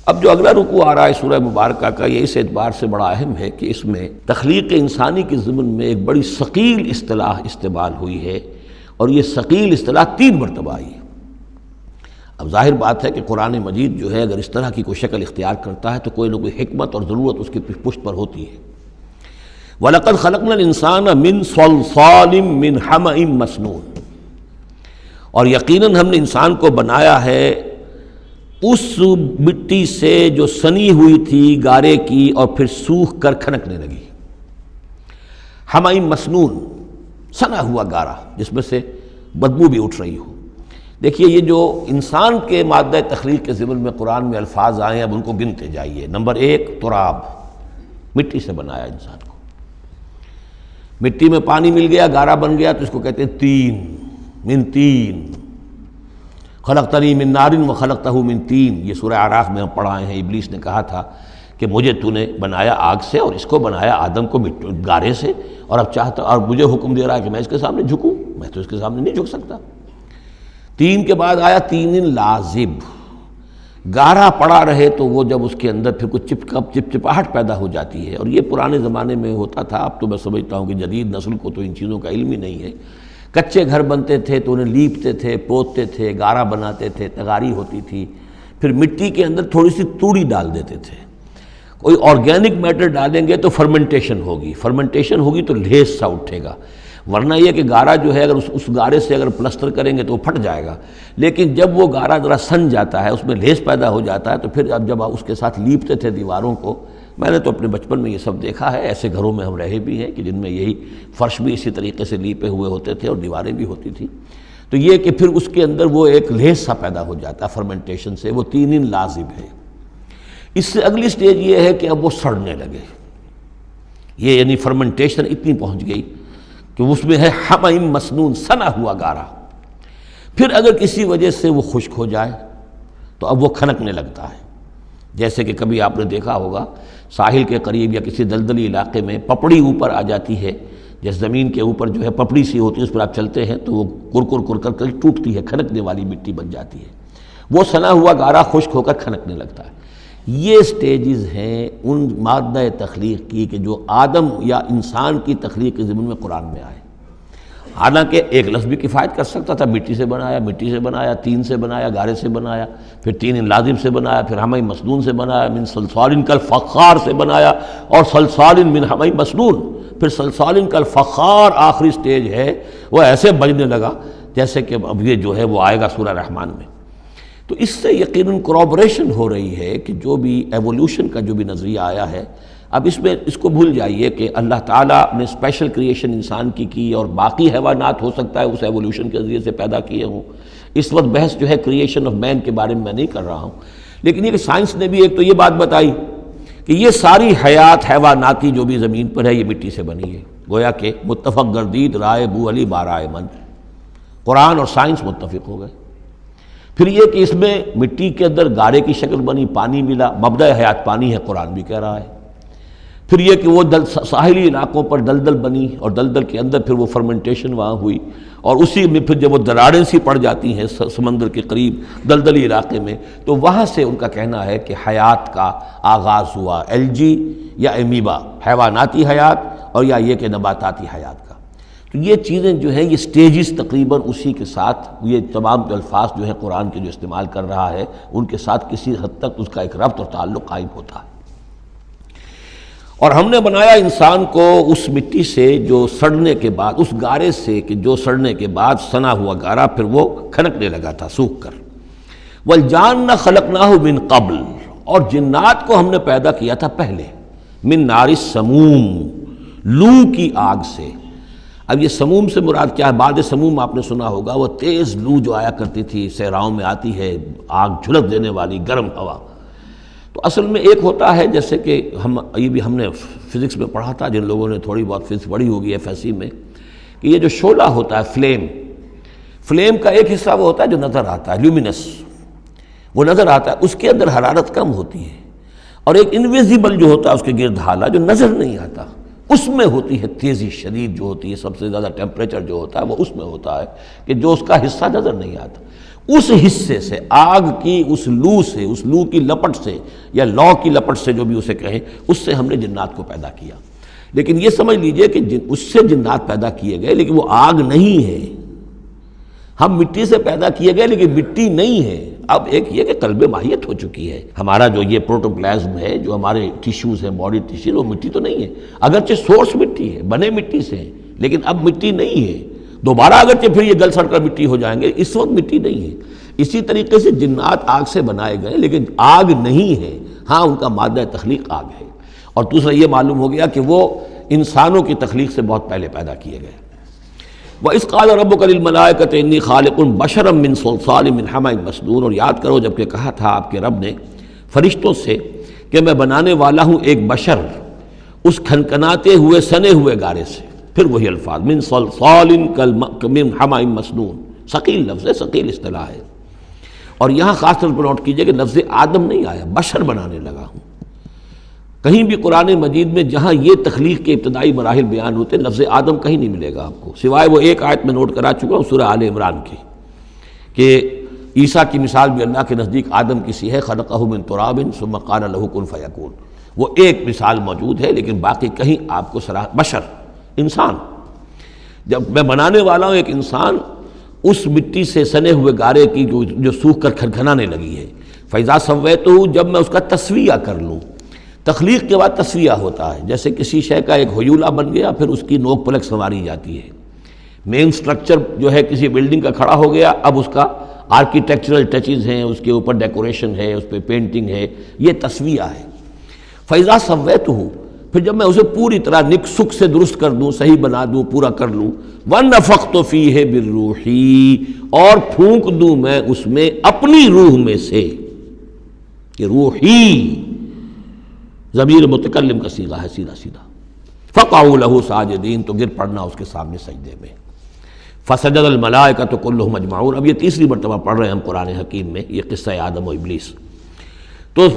اب جو اگلا رکوع آ رہا ہے سورہ مبارکہ کا، یہ اس اعتبار سے بڑا اہم ہے کہ اس میں تخلیق انسانی کے ضمن میں ایک بڑی ثقیل اصطلاح استعمال ہوئی ہے، اور یہ ثقیل اصطلاح 3 مرتبہ آئی ہے۔ اب ظاہر بات ہے کہ قرآن مجید جو ہے اگر اس طرح کی کوئی شکل اختیار کرتا ہے تو کوئی نہ کوئی حکمت اور ضرورت اس کی پشت پر ہوتی ہے۔ وَلَقَدْ خَلَقْنَا الْإِنسَانَ مِنْ صَلْصَالٍ مِّنْ حَمَإٍ مَّسْنُونٍ، اور یقیناً ہم نے انسان کو بنایا ہے اس مٹی سے جو سنی ہوئی تھی گارے کی اور پھر سوکھ کر کھنکنے لگی۔ حمأ مسنون، سنا ہوا گارا جس میں سے بدبو بھی اٹھ رہی ہو۔ دیکھیے یہ جو انسان کے مادہ تخلیق کے ضمن میں قرآن میں الفاظ آئے ہیں، اب ان کو گنتے جائیے۔ نمبر 1 تراب، مٹی سے بنایا انسان کو۔ مٹی میں پانی مل گیا، گارا بن گیا، تو اس کو کہتے ہیں تین، من تین۔ خلقتنی من نار وخلقتہ من طین، یہ سورہ اعراف میں ہم پڑھائے ہیں۔ ابلیس نے کہا تھا کہ مجھے تو نے بنایا آگ سے اور اس کو بنایا آدم کو گارے سے، اور اب چاہتا اور مجھے حکم دے رہا ہے کہ میں اس کے سامنے جھکوں، میں تو اس کے سامنے نہیں جھک سکتا۔ تین کے بعد آیا تین لازب، گارا پڑا رہے تو وہ جب اس کے اندر پھر کچھ چپچپاہٹ پیدا ہو جاتی ہے، اور یہ پرانے زمانے میں ہوتا تھا۔ اب تو میں سمجھتا ہوں کہ جدید نسل کو تو ان چیزوں کا علم ہی نہیں ہے۔ کچے گھر بنتے تھے تو انہیں لیپتے تھے، پوتتے تھے، گارا بناتے تھے، تغاری ہوتی تھی، پھر مٹی کے اندر تھوڑی سی توڑی ڈال دیتے تھے۔ کوئی آرگینک میٹر ڈالیں گے تو فرمنٹیشن ہوگی، فرمنٹیشن ہوگی تو لیس سا اٹھے گا، ورنہ یہ کہ گارا جو ہے اگر اس گارے سے اگر پلسٹر کریں گے تو وہ پھٹ جائے گا۔ لیکن جب وہ گارا ذرا سن جاتا ہے، اس میں لیس پیدا ہو جاتا ہے، تو پھر اب جب آپ اس کے ساتھ لیپتے تھے دیواروں کو، میں نے تو اپنے بچپن میں یہ سب دیکھا ہے، ایسے گھروں میں ہم رہے بھی ہیں کہ جن میں یہی فرش بھی اسی طریقے سے لیپے ہوئے ہوتے تھے اور دیواریں بھی ہوتی تھیں، تو یہ کہ پھر اس کے اندر وہ ایک لیس سا پیدا ہو جاتا ہے فرمنٹیشن سے، وہ تین لازب ہے۔ اس سے اگلی سٹیج یہ ہے کہ اب وہ سڑنے لگے، یہ یعنی فرمنٹیشن اتنی پہنچ گئی کہ اس میں ہے حمأ مسنون، سنا ہوا گارا۔ پھر اگر کسی وجہ سے وہ خشک ہو جائے تو اب وہ کھنکنے لگتا ہے، جیسے کہ کبھی آپ نے دیکھا ہوگا ساحل کے قریب یا کسی دلدلی علاقے میں پپڑی اوپر آ جاتی ہے، جس زمین کے اوپر جو ہے پپڑی سی ہوتی ہے، اس پر آپ چلتے ہیں تو وہ کر کر ٹوٹتی ہے، کھنکنے والی مٹی بن جاتی ہے، وہ سنا ہوا گارا خشک ہو کر کھنکنے لگتا ہے۔ یہ سٹیجز ہیں ان مادہ تخلیق کی کہ جو آدم یا انسان کی تخلیق کے ضمن میں قرآن میں آئے۔ حالانکہ ایک لفظ بھی کفایت کر سکتا تھا، مٹی سے بنایا، تین سے بنایا، گارے سے بنایا، پھر تین لازم سے بنایا، پھر حمأ مسنون سے بنایا، من صلصال کالفخار سے بنایا، اور صلصال من حمأ مسنون، پھر صلصال کالفخار آخری سٹیج ہے، وہ ایسے بجنے لگا جیسے کہ اب یہ جو ہے وہ آئے گا سورہ رحمان میں۔ تو اس سے یقیناً کورابوریشن ہو رہی ہے کہ جو بھی ایوولوشن کا جو بھی نظریہ آیا ہے، اب اس میں اس کو بھول جائیے کہ اللہ تعالیٰ نے اسپیشل کریشن انسان کی اور باقی حیوانات ہو سکتا ہے اس ایوولوشن کے ذریعے سے پیدا کیے ہوں۔ اس وقت بحث جو ہے کریشن آف مین کے بارے میں نہیں کر رہا ہوں، لیکن یہ کہ سائنس نے بھی ایک تو یہ بات بتائی کہ یہ ساری حیات حیواناتی جو بھی زمین پر ہے یہ مٹی سے بنی ہے، گویا کہ متفق گردید رائے بو علی بارائے من، قرآن اور سائنس متفق ہو گئے۔ پھر یہ کہ اس میں مٹی کے اندر گارے کی شکل بنی، پانی ملا، مبدأ حیات پانی ہے، قرآن بھی کہہ رہا ہے۔ پھر یہ کہ وہ ساحلی علاقوں پر دلدل بنی، اور دلدل کے اندر پھر وہ فرمنٹیشن وہاں ہوئی، اور اسی میں پھر جب وہ دراڑیں سی پڑ جاتی ہیں سمندر کے قریب دلدلی علاقے میں، تو وہاں سے ان کا کہنا ہے کہ حیات کا آغاز ہوا، الجی یا امیبا، حیواناتی حیات، اور یا یہ کہ نباتاتی حیات کا۔ تو یہ چیزیں جو ہیں یہ سٹیجز تقریباً اسی کے ساتھ، یہ تمام الفاظ جو ہیں قرآن کے جو استعمال کر رہا ہے ان کے ساتھ کسی حد تک اس کا ایک ربط اور تعلق قائم ہوتا ہے۔ اور ہم نے بنایا انسان کو اس مٹی سے جو سڑنے کے بعد، اس گارے سے کہ جو سڑنے کے بعد سنا ہوا گارا پھر وہ کھنکنے لگا تھا سوکھ کر۔ والجان خلقناہ من قبل، اور جنات کو ہم نے پیدا کیا تھا پہلے، من نار السموم، لو کی آگ سے۔ اب یہ سموم سے مراد کیا ہے؟ بعد سموم آپ نے سنا ہوگا، وہ تیز لو جو آیا کرتی تھی، صحراؤں میں آتی ہے، آگ جھلک دینے والی گرم ہوا۔ تو اصل میں ایک ہوتا ہے جیسے کہ یہ بھی ہم نے فزکس میں پڑھا تھا، جن لوگوں نے تھوڑی بہت فزکس پڑھی ہوگی FSC میں، کہ یہ جو شعلہ ہوتا ہے فلیم کا ایک حصہ وہ ہوتا ہے جو نظر آتا ہے، لیومینس، وہ نظر آتا ہے، اس کے اندر حرارت کم ہوتی ہے، اور ایک انویزیبل جو ہوتا ہے اس کے گرد حالہ جو نظر نہیں آتا، اس میں ہوتی ہے تیزی شدید جو ہوتی ہے، سب سے زیادہ ٹیمپریچر جو ہوتا ہے وہ اس میں ہوتا ہے کہ جو اس کا حصہ نظر نہیں آتا۔ اس حصے سے، آگ کی اس لو سے، اس لو کی لپٹ سے یا لو کی لپٹ سے جو بھی اسے کہیں، اس سے ہم نے جنات کو پیدا کیا۔ لیکن یہ سمجھ لیجئے کہ اس سے جنات پیدا کیے گئے لیکن وہ آگ نہیں ہے۔ ہم مٹی سے پیدا کیے گئے لیکن مٹی نہیں ہے۔ اب ایک یہ کہ قلب ماہیت ہو چکی ہے، ہمارا جو یہ پروٹوپلازم ہے، جو ہمارے ٹیشوز ہیں، باڈی ٹیشوز، وہ مٹی تو نہیں ہے، اگرچہ سورس مٹی ہے، بنے مٹی سے ہیں، لیکن اب مٹی نہیں ہے۔ دوبارہ اگرچہ پھر یہ گل سڑ کر مٹی ہو جائیں گے، اس وقت مٹی نہیں ہے۔ اسی طریقے سے جنات آگ سے بنائے گئے لیکن آگ نہیں ہے، ہاں ان کا مادہ تخلیق آگ ہے۔ اور دوسرا یہ معلوم ہو گیا کہ وہ انسانوں کی تخلیق سے بہت پہلے پیدا کیے گئے۔ وَإِذْ قَالَ رَبُّكَ لِلْمَلَائِكَةِ إِنِّي خَالِقٌ بَشَرًا مِّن صَلْصَالٍ مِّنْ حَمَإٍ مَّسْنُونٍ، اور یاد کرو جب کہ کہا تھا آپ کے رب نے فرشتوں سے کہ میں بنانے والا ہوں ایک بشر اس کھنکھناتے ہوئے سنے ہوئے گارے سے۔ پھر وہی الفاظ من صلصال من حمأ مسنون، ثقیل لفظ ہے، ثقیل اصطلاح ہے۔ اور یہاں خاص طور پر نوٹ کیجئے کہ لفظ آدم نہیں آیا، بشر بنانے لگا ہوں۔ کہیں بھی قرآن مجید میں جہاں یہ تخلیق کے ابتدائی مراحل بیان ہوتے ہیں، لفظ آدم کہیں نہیں ملے گا آپ کو، سوائے وہ ایک آیت میں نوٹ کرا چکا ہوں سورہ آل عمران کی، کہ عیسیٰ کی مثال بھی اللہ کے نزدیک آدم کی سی ہے، خلقہ من تراب ثم قال له کن فیکون، وہ ایک مثال موجود ہے، لیکن باقی کہیں آپ کو بشر، انسان، جب میں بنانے والا ہوں ایک انسان اس مٹی سے سنے ہوئے گارے کی جو سوکھ کر کھنکھنانے لگی ہے، فَإِذَا سَوَّيْتُهُ، جب میں اس کا تسویہ کر لوں۔ تخلیق کے بعد تسویہ ہوتا ہے، جیسے کسی شے کا ایک ہیولہ بن گیا، پھر اس کی نوک پلک سنواری جاتی ہے۔ مین سٹرکچر جو ہے کسی بلڈنگ کا کھڑا ہو گیا، اب اس کا آرکیٹیکچرل ٹچز ہیں، اس کے اوپر ڈیکوریشن ہے، اس پہ پینٹنگ ہے، یہ تسویہ ہے۔ فَإِذَا سَوَّيْتُهُ، پھر جب میں اسے پوری طرح نک سک سے درست کر دوں، صحیح بنا دوں، پورا کر لوں، وَنَفَخْتُ فِيهِ مِن رُوحِي، اور پھونک دوں میں اس میں اپنی روح میں سے، کہ روحی ضمیر متکلم کا صیغہ ہے سیدھا سیدھا۔ فَقَعُوا لَهُ سَاجِدِينَ، تو گر پڑنا اس کے سامنے سجدے میں۔ فَسَجَدَ الْمَلَائِكَةُ كُلُّهُمْ أَجْمَعُونَ، اب یہ تیسری مرتبہ پڑھ رہے ہیں ہم قرآن حکیم میں یہ قصہ آدم و ابلیس۔ تو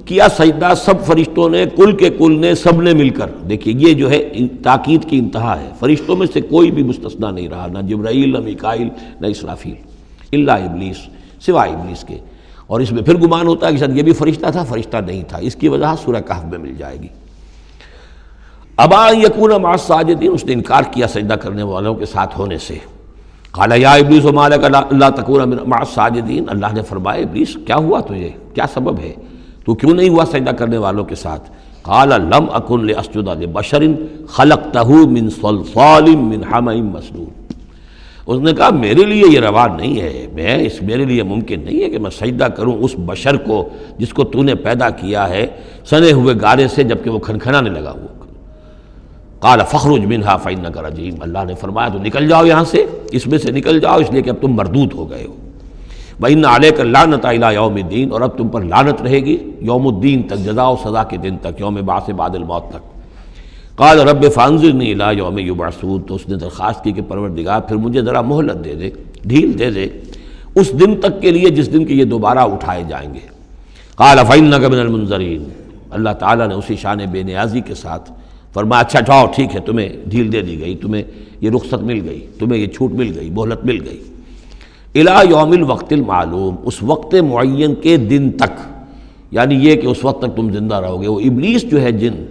کیا سجدہ سب فرشتوں نے، کل کے کل نے، سب نے مل کر۔ دیکھیے یہ جو ہے تاکید کی انتہا ہے، فرشتوں میں سے کوئی بھی مستثنیٰ نہیں رہا، نہ جبرائیل، نہ میکائیل، نہ اسرافیل، الا ابلیس، سوائے ابلیس کے۔ اور اس میں پھر گمان ہوتا ہے کہ شاید یہ بھی فرشتہ تھا، فرشتہ نہیں تھا، اس کی وجہ سورہ کہف میں مل جائے گی۔ ابا ان یکون مع الساجدین، اس نے انکار کیا سجدہ کرنے والوں کے ساتھ ہونے سے۔ قال یا ابلیس ما لک الا تکون مع الساجدین، اللہ نے فرمایا ابلیس کیا ہوا تجھے، کیا سبب ہے، تو کیوں نہیں ہوا سجدہ کرنے والوں کے ساتھ؟ قال لم اکن لاسجد لبشر خلقتہ من صلصال من حمأ مسنون، اس نے کہا میرے لیے یہ روا نہیں ہے، میرے لیے ممکن نہیں ہے کہ میں سجدہ کروں اس بشر کو جس کو تو نے پیدا کیا ہے سنے ہوئے گارے سے، جبکہ وہ کھنکھنانے لگا ہوا۔ قال فاخرج منها فإنك رجیم، اللہ نے فرمایا تو نکل جاؤ یہاں سے، اس میں سے نکل جاؤ، اس لیے کہ اب تم مردود ہو گئے ہو۔ وإن عليك اللعنة إلى يوم الدین، اور اب تم پر لعنت رہے گی یوم الدین تک، جزا و سزا کے دن تک، یوم بعث بعد الموت تک۔ قال رب فانظرنی الی یوم یبعثون، تو اس نے درخواست کی کہ پروردگار پھر مجھے ذرا مہلت دے دے، ڈھیل دے دے اس دن تک کے لیے جس دن کے یہ دوبارہ اٹھائے جائیں گے۔ قال فإنک من المنظرین، اللہ تعالیٰ نے اسی شان بے نیازی کے ساتھ فرمایا اچھا جاؤ ٹھیک ہے، تمہیں ڈھیل دے دی گئی، تمہیں یہ رخصت مل گئی، تمہیں یہ چھوٹ مل گئی، مہلت مل گئی۔ الی یوم الوقت المعلوم، اس وقت معین کے دن تک، یعنی یہ کہ اس وقت تک تم زندہ رہو گے۔ وہ ابلیس جو ہے جن،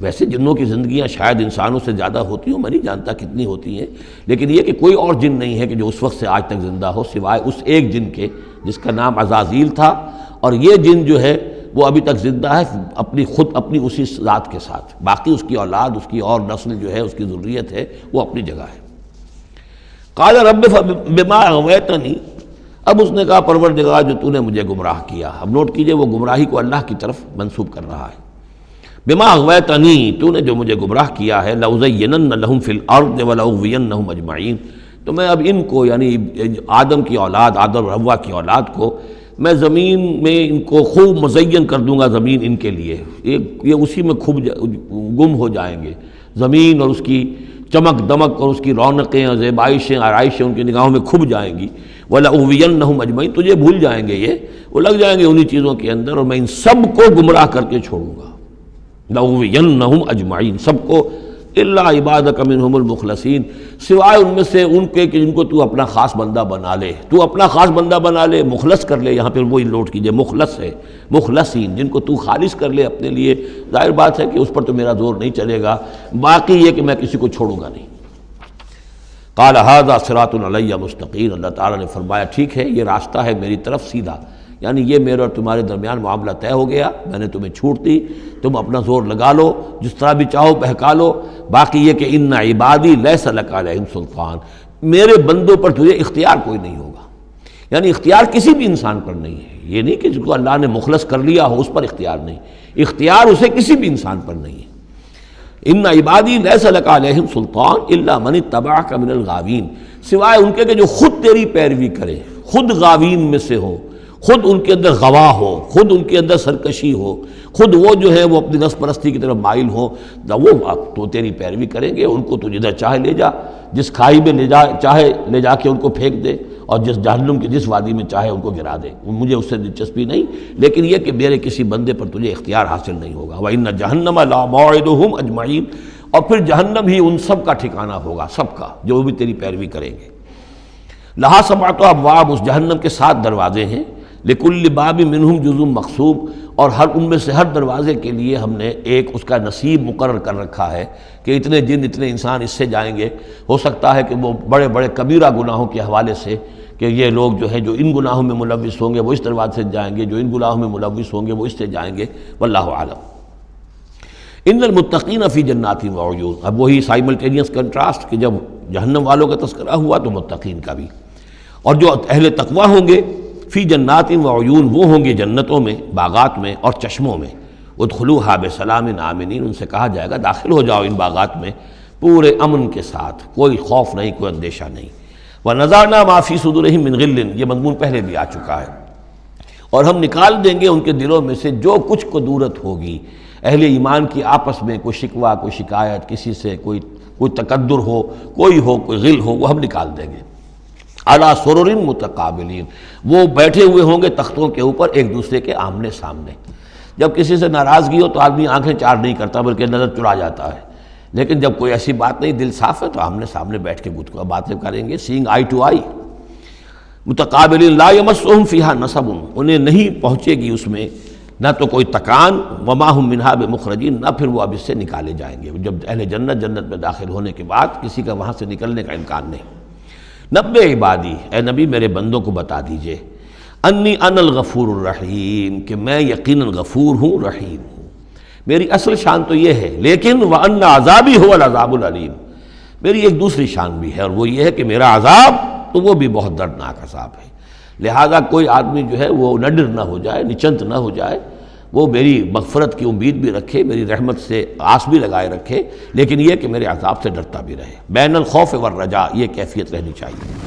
ویسے جنوں کی زندگیاں شاید انسانوں سے زیادہ ہوتی ہوں، میں نہیں جانتا کتنی ہوتی ہیں، لیکن یہ کہ کوئی اور جن نہیں ہے کہ جو اس وقت سے آج تک زندہ ہو سوائے اس ایک جن کے جس کا نام عزازیل تھا، اور یہ جن جو ہے وہ ابھی تک زندہ ہے اپنی اسی ذات کے ساتھ، باقی اس کی اولاد، اس کی اور نسل جو ہے، اس کی ذریت ہے، وہ اپنی جگہ ہے۔ قال رب بما اغویتنی، اب اس نے کہا پروردگار جو تو نے مجھے گمراہ کیا۔ اب نوٹ کیجئے وہ گمراہی کو اللہ کی طرف منسوب کر رہا ہے۔ بما اغویتنی، تو نے جو مجھے گمراہ کیا ہے، لأزینن لہم فی الارض ولأغوینہم اجمعین، تو میں اب ان کو، یعنی آدم کی اولاد، آدم اور حوا کی اولاد کو، میں زمین میں ان کو خوب مزین کر دوں گا، زمین ان کے لیے یہ اسی میں خوب گم ہو جائیں گے، زمین اور اس کی چمک دمک اور اس کی رونقیں اور زیبائشیں آرائشیں ان کی نگاہوں میں کھب جائیں گی۔ وَلَأُغْوِيَنَّهُمْ أَجْمَعِينَ، تجھے بھول جائیں گے، وہ لگ جائیں گے انہی چیزوں کے اندر، اور میں ان سب کو گمراہ کر کے چھوڑوں گا۔ لَأُغْوِيَنَّهُمْ أَجْمَعِينَ، سب کو الا عبادک منہم المخلصین، سوائے ان میں سے ان کے کہ جن کو تو اپنا خاص بندہ بنا لے، تو اپنا خاص بندہ بنا لے، مخلص کر لے، یہاں پہ وہی نوٹ کیجئے مخلص ہے، مخلصین، جن کو تو خالص کر لے اپنے لیے، ظاہر بات ہے کہ اس پر تو میرا زور نہیں چلے گا، باقی یہ کہ میں کسی کو چھوڑوں گا نہیں۔ قال ھذا صراط علی مستقیم، اللہ تعالیٰ نے فرمایا ٹھیک ہے، یہ راستہ ہے میری طرف سیدھا، یعنی یہ میرے اور تمہارے درمیان معاملہ طے ہو گیا، میں نے تمہیں چھوٹ دی، تم اپنا زور لگا لو، جس طرح بھی چاہو بہکا لو، باقی یہ کہ ان عبادی لیس لک علیہم سلطان، میرے بندوں پر تجھے اختیار کوئی نہیں ہوگا، یعنی اختیار کسی بھی انسان پر نہیں ہے، یہ نہیں کہ جس کو اللہ نے مخلص کر لیا ہو اس پر اختیار نہیں، اختیار اسے کسی بھی انسان پر نہیں ہے۔ ان عبادی لیس لک علیہم سلطان الا من اتبعک من الغاوین، سوائے ان کے کہ جو خود تیری پیروی کرے، خود غاوین میں سے ہو، خود ان کے اندر غوا ہو، خود ان کے اندر سرکشی ہو، خود وہ جو ہے وہ اپنی نفس پرستی کی طرف مائل ہو، وہ تو تیری پیروی کریں گے، ان کو تو جدھر چاہے لے جا، جس کھائی میں چاہے لے جا کے ان کو پھینک دے، اور جس جہنم کے جس وادی میں چاہے ان کو گرا دے، مجھے اس سے دلچسپی نہیں، لیکن یہ کہ میرے کسی بندے پر تجھے اختیار حاصل نہیں ہوگا۔ وَإِنَّ جَهَنَّمَ لَمَوْعِدُهُمْ أَجْمَعِينَ، اور پھر جہنم ہی ان سب کا ٹھکانہ ہوگا، سب کا، جو بھی تیری پیروی کریں گے۔ لہا سبعۃ ابواب، اس جہنم کے 7 دروازے ہیں، لکل باب منہم جزء مقسوم، اور ہر ان میں سے ہر دروازے کے لیے ہم نے ایک اس کا نصیب مقرر کر رکھا ہے کہ اتنے جن اتنے انسان اس سے جائیں گے۔ ہو سکتا ہے کہ وہ بڑے بڑے کبیرہ گناہوں کے حوالے سے کہ یہ لوگ جو ہیں جو ان گناہوں میں ملوث ہوں گے وہ اس دروازے سے جائیں گے، جو ان گناہوں میں ملوث ہوں گے وہ اس سے جائیں گے، واللہ اعلم۔ ان المتقین فی جنات وعیون، اب وہی سائملٹینیس کنٹراسٹ کہ جب جہنم والوں کا تذکرہ ہوا تو متقین کا بھی، اور جو اہل تقوی ہوں گے فی جنات وعیون، وہ ہوں گے جنتوں میں، باغات میں اور چشموں میں، ادخلوها بسلام آمنین، ان سے کہا جائے گا داخل ہو جاؤ ان باغات میں پورے امن کے ساتھ، کوئی خوف نہیں، کوئی اندیشہ نہیں۔ وَنَزَعْنَا مَا فِي صُدُورِهِم مِّن غِلٍّ، یہ مضمون پہلے بھی آ چکا ہے، اور ہم نکال دیں گے ان کے دلوں میں سے جو کچھ قدورت ہوگی، اہل ایمان کی آپس میں کوئی شکوہ، کوئی شکایت، کسی سے کوئی تکدر ہو، کوئی غل ہو، وہ ہم نکال دیں گے۔ عَلَىٰ سُرُرٍ مُتَقَابِلِينَ، وہ بیٹھے ہوئے ہوں گے تختوں کے اوپر ایک دوسرے کے آمنے سامنے۔ جب کسی سے ناراضگی ہو تو آدمی آنکھیں چار نہیں کرتا بلکہ نظر چرا جاتا ہے، لیکن جب کوئی ایسی بات نہیں، دل صاف ہے، تو آمنے سامنے بیٹھ کے باتیں کریں گے، سینگ آئی ٹو آئی۔ متقابلین لا یمسہم فیہا نصب، انہیں نہیں پہنچے گی اس میں نہ تو کوئی تکان، وما ہم منہا بمخرجین، نہ پھر وہ اب اس سے نکالے جائیں گے۔ جب اہل جنت میں داخل ہونے کے بعد کسی کا وہاں سے نکلنے کا امکان نہیں۔ نبئ عبادی، اے نبی میرے بندوں کو بتا دیجئے، انی انا الغفور الرحیم، کہ میں یقیناً غفور ہوں، رحیم ہوں۔ میری اصل شان تو یہ ہے، لیکن وَأَنَّ عَذَابِي هُوَ الْعَذَابُ الْعَلِيمُ، میری ایک دوسری شان بھی ہے، اور وہ یہ ہے کہ میرا عذاب تو وہ بھی بہت دردناک عذاب ہے۔ لہذا کوئی آدمی جو ہے وہ نڈر نہ ہو جائے، نچنت نہ ہو جائے، وہ میری مغفرت کی امید بھی رکھے، میری رحمت سے آس بھی لگائے رکھے، لیکن یہ کہ میرے عذاب سے ڈرتا بھی رہے۔ بین الخوف والرجاء، یہ کیفیت رہنی چاہیے۔